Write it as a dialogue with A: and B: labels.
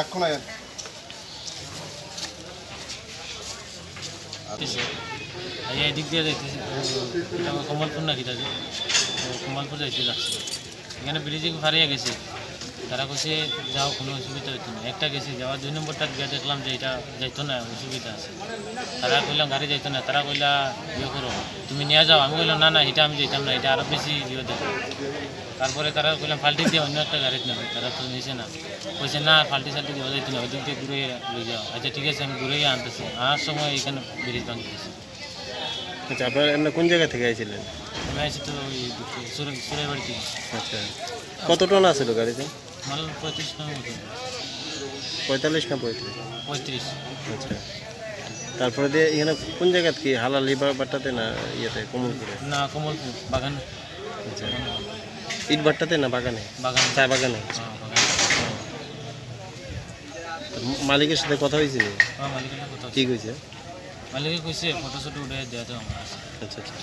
A: এখন
B: এদিক দিয়ে যাইতেছি কমলপুর নাকি তাদের কমলপুর যাইতে যাচ্ছে এখানে ব্রিজে হারিয়ে গেছে তারা কইছে যাও কোনো অসুবিধা হইতো না একটা গেছে যাওয়ার 2 নম্বরটা গিয়ে দেখলাম যে এটা যাইতো না অসুবিধা আছে তারা কইলাম গাড়ি যাইতো না তারা কইলা ইয়ে করো তুমি নিয়ে যাও আমি কইলাম না না এটা আমি যাইতাম না এটা আরও বেশি ইয়ে দেখো তারপরে তারা কইলাম ফাল্টি দিয়ে অন্য একটা গাড়িতে নেবে তারা তো নিয়েছে না কইছে না ফাল্টি সাল্টি দেওয়া যাইতো না ওদিক দিয়ে ঘুরে লই যাও আচ্ছা ঠিক আছে আমি ঘুরে আনতেছি আনার সময় এখানে ব্রিজ ভাঙি গেছে।
C: আচ্ছা আপনারা এমনি কোন জায়গা থেকে আইছিলেন?
B: আমি আছি তো ওই সুরাই বাড়ি থেকে।
C: আচ্ছা কত টন আছিল গাড়িতে?
B: মাল 35 টাকা মতো।
C: 45 না 35?
B: 35।
C: আচ্ছা তারপরে দিয়ে এখানে কোন জায়গা কি হালাল লিবার বাট্টাতে না ইয়েতে কমলপুরে?
B: না কমলপুর বাগান।
C: আচ্ছা ইট বাট্টাতে না বাগানে?
B: বাগান
C: চা বাগানে। মালিকের সাথে কথা হয়েছে?
B: হ্যাঁ মালিকের সাথে কথা
C: কি কইছে?
B: মালিকে কইছে ফটো শটো উঠে দেওয়া তো আমার আছে।
C: আচ্ছা আচ্ছা